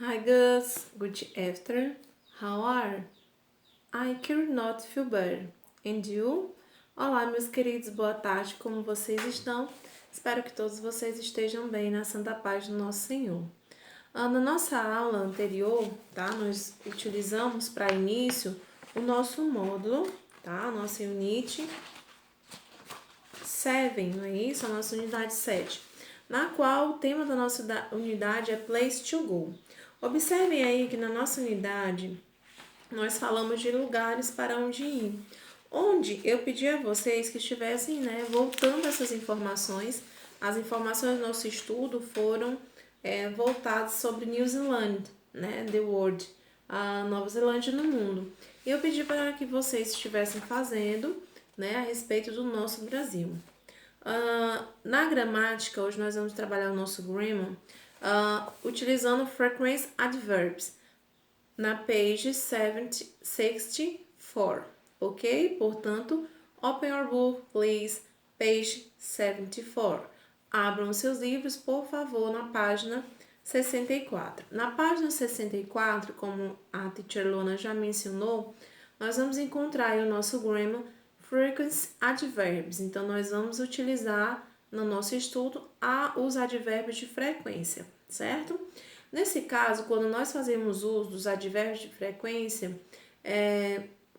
Hi Gus, good afternoon. How are? I could not feel better. And you? Olá, meus queridos, boa tarde, como vocês estão? Espero que todos vocês estejam bem na santa paz do nosso Senhor. Na nossa aula anterior, tá? Nós utilizamos para início o nosso módulo, tá? A nossa unit 7, não é isso? A nossa unidade 7, na qual o tema da nossa unidade é Place to Go. Observem aí que na nossa unidade nós falamos de lugares para onde ir, onde eu pedi a vocês que estivessem, voltando essas informações. As informações do nosso estudo foram voltadas sobre New Zealand, The World, a Nova Zelândia no mundo. E eu pedi para que vocês estivessem fazendo, a respeito do nosso Brasil. Na gramática, hoje nós vamos trabalhar o nosso grammar utilizando frequent adverbs na page 64, ok? Portanto, open your book, please, page 74. Abram seus livros, por favor, na página 64. Na página 64, como a teacher Luna já mencionou, nós vamos encontrar aí o nosso grammar frequent adverbs. Então, nós vamos utilizar no nosso estudo os advérbios de frequência, certo? Nesse caso, quando nós fazemos uso dos advérbios de frequência,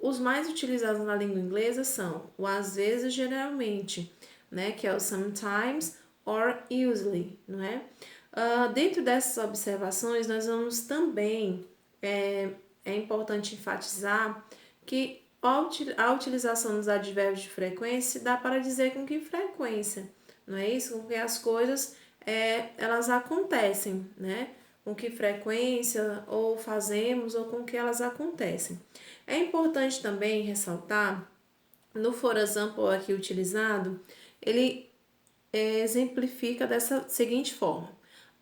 os mais utilizados na língua inglesa são o às vezes, geralmente, que é o sometimes or usually, não é? Dentro dessas observações, nós vamos também, é importante enfatizar que a utilização dos advérbios de frequência dá para dizer com que frequência, não é isso? Com que as coisas elas acontecem, né? Com que frequência ou fazemos ou com que elas acontecem. É importante também ressaltar, no for example aqui utilizado, ele exemplifica dessa seguinte forma: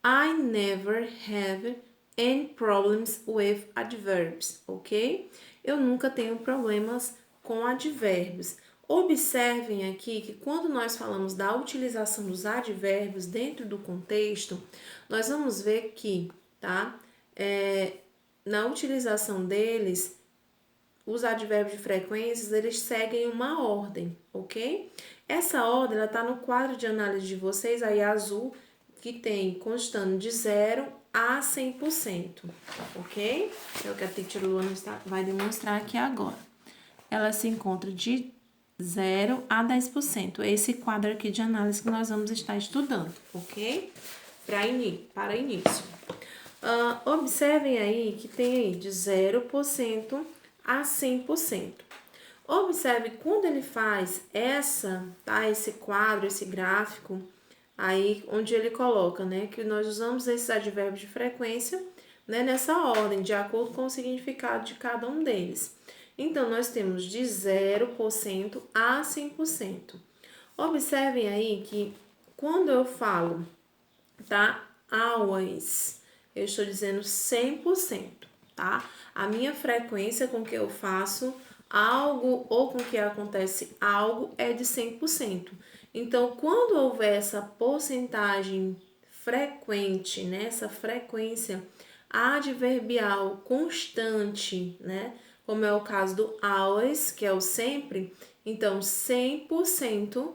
I never have any problems with adverbs, ok? Eu nunca tenho problemas com advérbios. Observem aqui que quando nós falamos da utilização dos advérbios dentro do contexto, nós vamos ver que, na utilização deles, os advérbios de frequências, eles seguem uma ordem, ok? Essa ordem, ela está no quadro de análise de vocês, aí azul, que tem constando de 0 a 100%, ok? É o que a teacher Luana vai demonstrar aqui agora. Ela se encontra de 0 a 10%. É esse quadro aqui de análise que nós vamos estar estudando, ok? Para início. Observem aí que tem aí de 0% a 100%. Observe quando ele faz esse quadro, esse gráfico, aí onde ele coloca, que nós usamos esses advérbios de frequência, nessa ordem, de acordo com o significado de cada um deles. Então, nós temos de 0% a 100%. Observem aí que quando eu falo, always, eu estou dizendo 100%, tá? A minha frequência com que eu faço algo ou com que acontece algo é de 100%. Então, quando houver essa porcentagem frequente, essa frequência adverbial constante, como é o caso do always, que é o sempre, então 100%,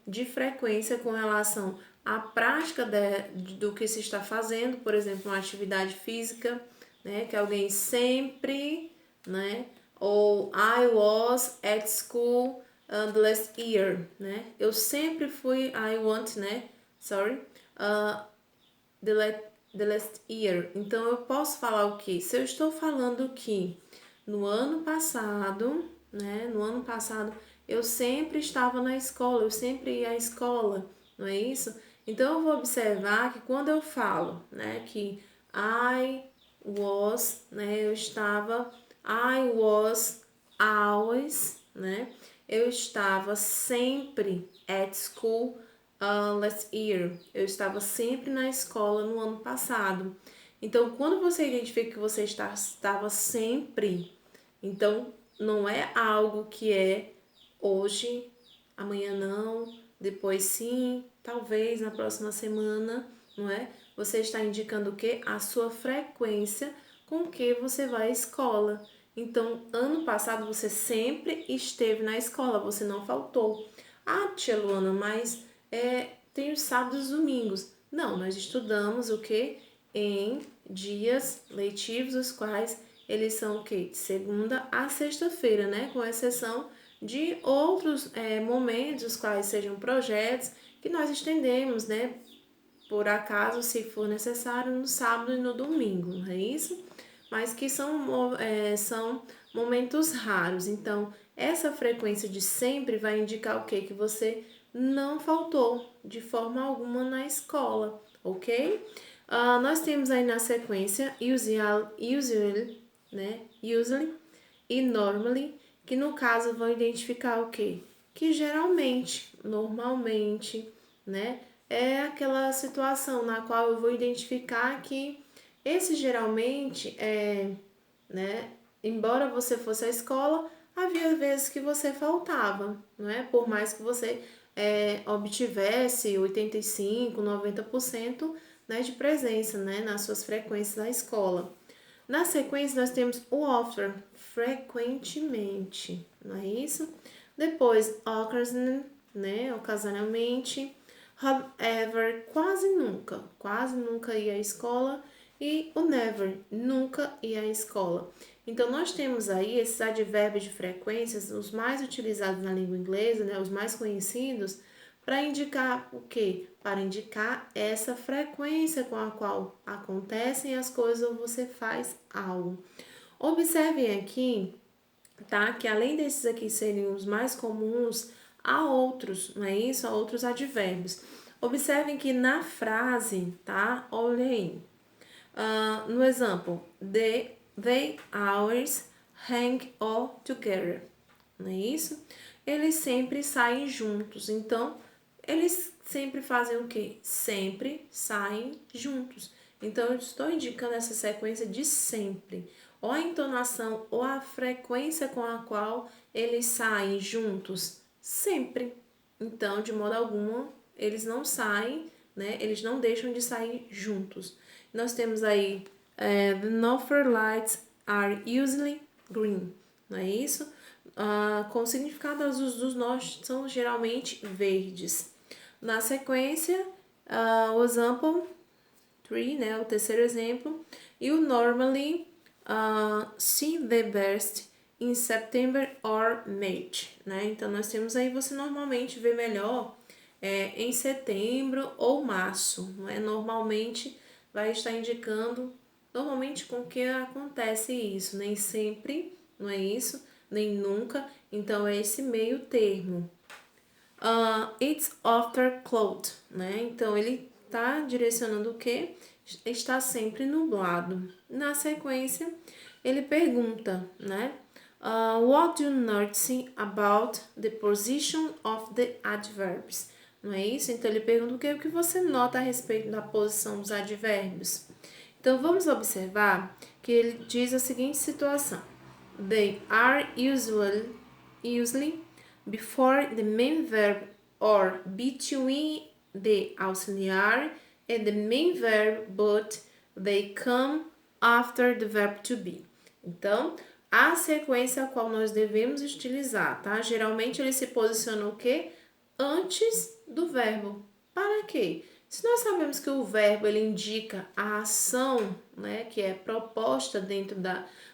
de frequência com relação à prática do que se está fazendo, por exemplo, uma atividade física, que alguém sempre, ou I was at school the last year, eu sempre fui, the last year. Então, eu posso falar o quê? Se eu estou falando que no ano passado, eu sempre estava na escola, eu sempre ia à escola, não é isso? Então, eu vou observar que quando eu falo, que I was, I was always, eu estava sempre at school last year. Eu estava sempre na escola no ano passado. Então, quando você identifica que você estava sempre, então não é algo que é hoje, amanhã não, depois sim, talvez na próxima semana, não é? você está indicando o quê? A sua frequência com que você vai à escola. Então, ano passado você sempre esteve na escola, você não faltou. Ah, tia Luana, mas tem os sábados e domingos. Não, nós estudamos o quê? Em dias letivos, os quais eles são o quê? De segunda a sexta-feira, né? Com exceção de outros momentos, os quais sejam projetos, que nós estendemos, né? Por acaso, se for necessário, no sábado e no domingo, não é isso? Mas que são momentos raros. Então, essa frequência de sempre vai indicar o quê? Que você não faltou de forma alguma na escola, ok? Nós temos aí na sequência usually, né? Usually e normally, que no caso vão identificar o quê? Que geralmente, normalmente, né? É aquela situação na qual eu vou identificar que esse geralmente né? Embora você fosse à escola, havia vezes que você faltava, não é? Por mais que você obtivesse 85, 90%, né, de presença, né, nas suas frequências da escola. Na sequência, nós temos o often, frequentemente, não é isso? Depois, occasionally, né, ocasionalmente. However, quase nunca ia à escola. E o never, nunca ia à escola. Então, nós temos aí esses advérbios de frequências, os mais utilizados na língua inglesa, né, os mais conhecidos, para indicar o quê? Para indicar essa frequência com a qual acontecem as coisas ou você faz algo. Observem aqui, tá? Que além desses aqui serem os mais comuns, há outros, não é isso? Há outros advérbios. Observem que na frase, tá? Olha aí. No exemplo, they always hang all together, não é isso? Eles sempre saem juntos, então eles sempre fazem o quê? Sempre saem juntos. Então eu estou indicando essa sequência de sempre, ou a entonação ou a frequência com a qual eles saem juntos, sempre. Então, de modo algum, eles não saem, né? Eles não deixam de sair juntos. Nós temos aí the Northern Lights are usually green, não é isso? Com o significado azuis dos norte são geralmente verdes. Na sequência, o example 3, né, o terceiro exemplo, you normally see the best in September or March, né? Então nós temos aí você normalmente vê melhor em setembro ou março, não é? Normalmente vai estar indicando normalmente com que acontece isso, nem sempre, não é isso? Nem nunca, então é esse meio termo. It's after cloud, né? Então ele tá direcionando o que? Está sempre nublado. Na sequência, ele pergunta, né? What do you notice about the position of the adverbs? Não é isso? Então ele pergunta o que você nota a respeito da posição dos advérbios. Então vamos observar que ele diz a seguinte situação: They are usually before the main verb or between the auxiliary and the main verb, but they come after the verb to be. Então, a sequência a qual nós devemos utilizar, tá? Geralmente ele se posiciona o quê? Antes do verbo. Para quê? Se nós sabemos que o verbo ele indica a ação, né, que é proposta dentro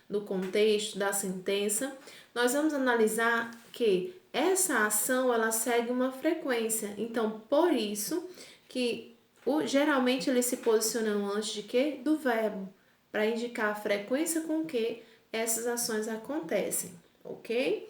do contexto da sentença, nós vamos analisar que essa ação ela segue uma frequência. Então, por isso que geralmente eles se posicionam antes de quê? Do verbo, para indicar a frequência com que essas ações acontecem, ok?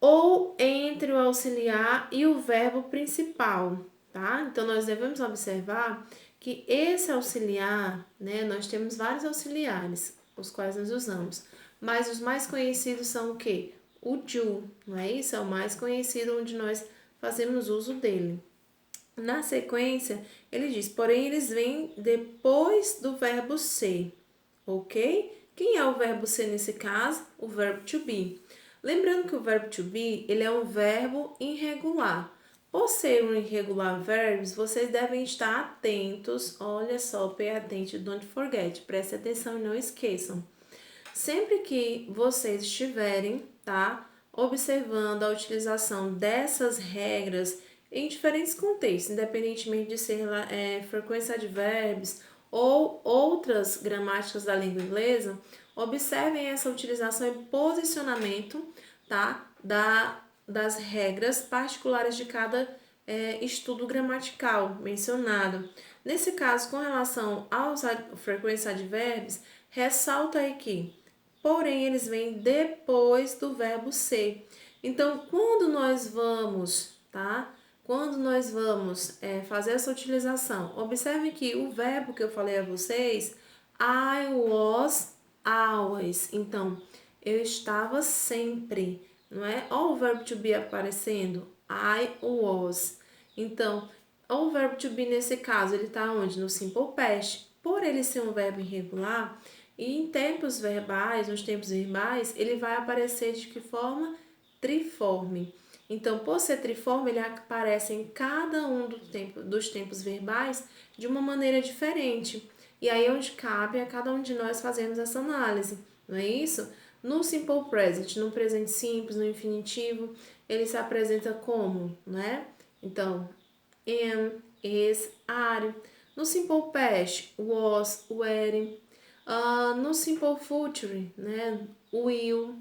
Ou entre o auxiliar e o verbo principal, tá? Então, nós devemos observar que esse auxiliar, né? Nós temos vários auxiliares, os quais nós usamos, mas os mais conhecidos são o quê? O do, não é isso? É o mais conhecido onde nós fazemos uso dele. Na sequência, ele diz, porém, eles vêm depois do verbo ser, ok? Quem é o verbo ser nesse caso? O verbo to be. Lembrando que o verbo to be, ele é um verbo irregular. Por ser um irregular verbs, vocês devem estar atentos. Olha só, pay attention, don't forget. Preste atenção e não esqueçam. Sempre que vocês estiverem, tá, observando a utilização dessas regras em diferentes contextos, independentemente de ser frequência de verbos ou outras gramáticas da língua inglesa, observem essa utilização e posicionamento, tá, das regras particulares de cada estudo gramatical mencionado. Nesse caso, com relação aos frequência de verbos, ressalta aí que porém eles vêm depois do verbo ser. Então, quando nós vamos, tá? Quando nós vamos fazer essa utilização, observe que o verbo que eu falei a vocês, I was always. Então, eu estava sempre, não é? Olha o verbo to be aparecendo, I was. Então, o verbo to be nesse caso, ele está onde? No simple past. Por ele ser um verbo irregular, e em tempos verbais, nos tempos verbais, ele vai aparecer de que forma? Triforme. Então, por ser triforme, ele aparece em cada um dos tempos verbais de uma maneira diferente. E aí é onde cabe a cada um de nós fazermos essa análise, não é isso? No simple present, no presente simples, no infinitivo, ele se apresenta como, né? Então, am, is, are. No simple past, was, were. No simple future, né, will,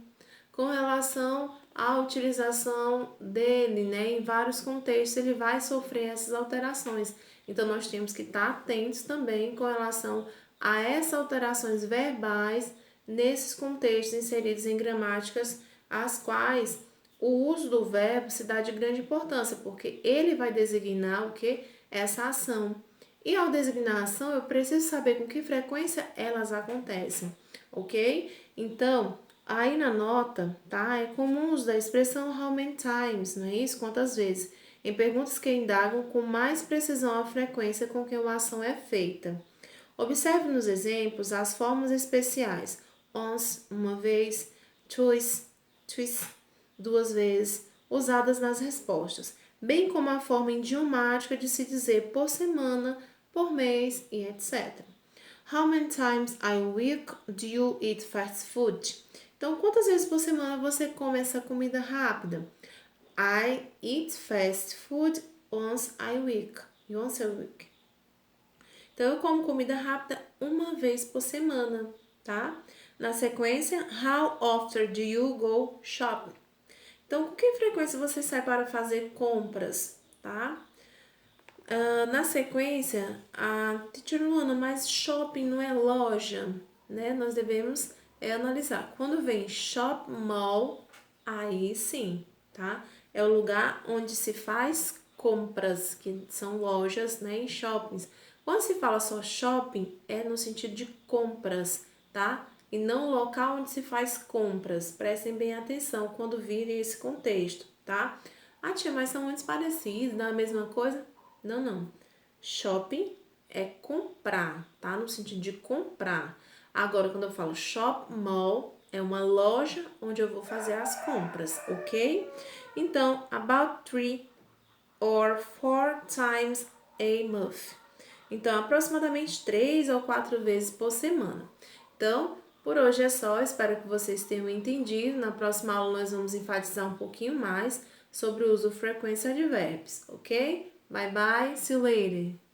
com relação à utilização dele, né, em vários contextos, ele vai sofrer essas alterações. Então, nós temos que estar atentos também com relação a essas alterações verbais nesses contextos inseridos em gramáticas, as quais o uso do verbo se dá de grande importância, porque ele vai designar o que? Essa ação. E ao designar a ação, eu preciso saber com que frequência elas acontecem, ok? Então, aí na nota, tá? É comum usar a expressão how many times, não é isso? Quantas vezes? Em perguntas que indagam com mais precisão a frequência com que uma ação é feita. Observe nos exemplos as formas especiais. Once, uma vez, twice, duas vezes, usadas nas respostas, bem como a forma idiomática de se dizer por semana, por mês e etc. How many times a week do you eat fast food? Então, quantas vezes por semana você come essa comida rápida? I eat fast food once a week. Once a week. Então, eu como comida rápida uma vez por semana, tá? Na sequência, how often do you go shopping? Então, com que frequência você sai para fazer compras, tá? Na sequência, a teacher Luana, mas shopping não é loja, né? Nós devemos analisar. Quando vem shop mall, aí sim, tá? É o lugar onde se faz compras, que são lojas, né? Em shoppings. Quando se fala só shopping, é no sentido de compras, tá? E não local onde se faz compras. Prestem bem atenção quando virem esse contexto, tá? Ah, tia, mas são muito parecidos, não é a mesma coisa? Não, não. Shopping é comprar, tá? No sentido de comprar. Agora, quando eu falo shop mall, é uma loja onde eu vou fazer as compras, ok? Então, about 3 or 4 times a month. Então, aproximadamente 3 ou 4 vezes por semana. Então, por hoje é só. Espero que vocês tenham entendido. Na próxima aula, nós vamos enfatizar um pouquinho mais sobre o uso frequência de verbos, ok? Bye bye, see you later!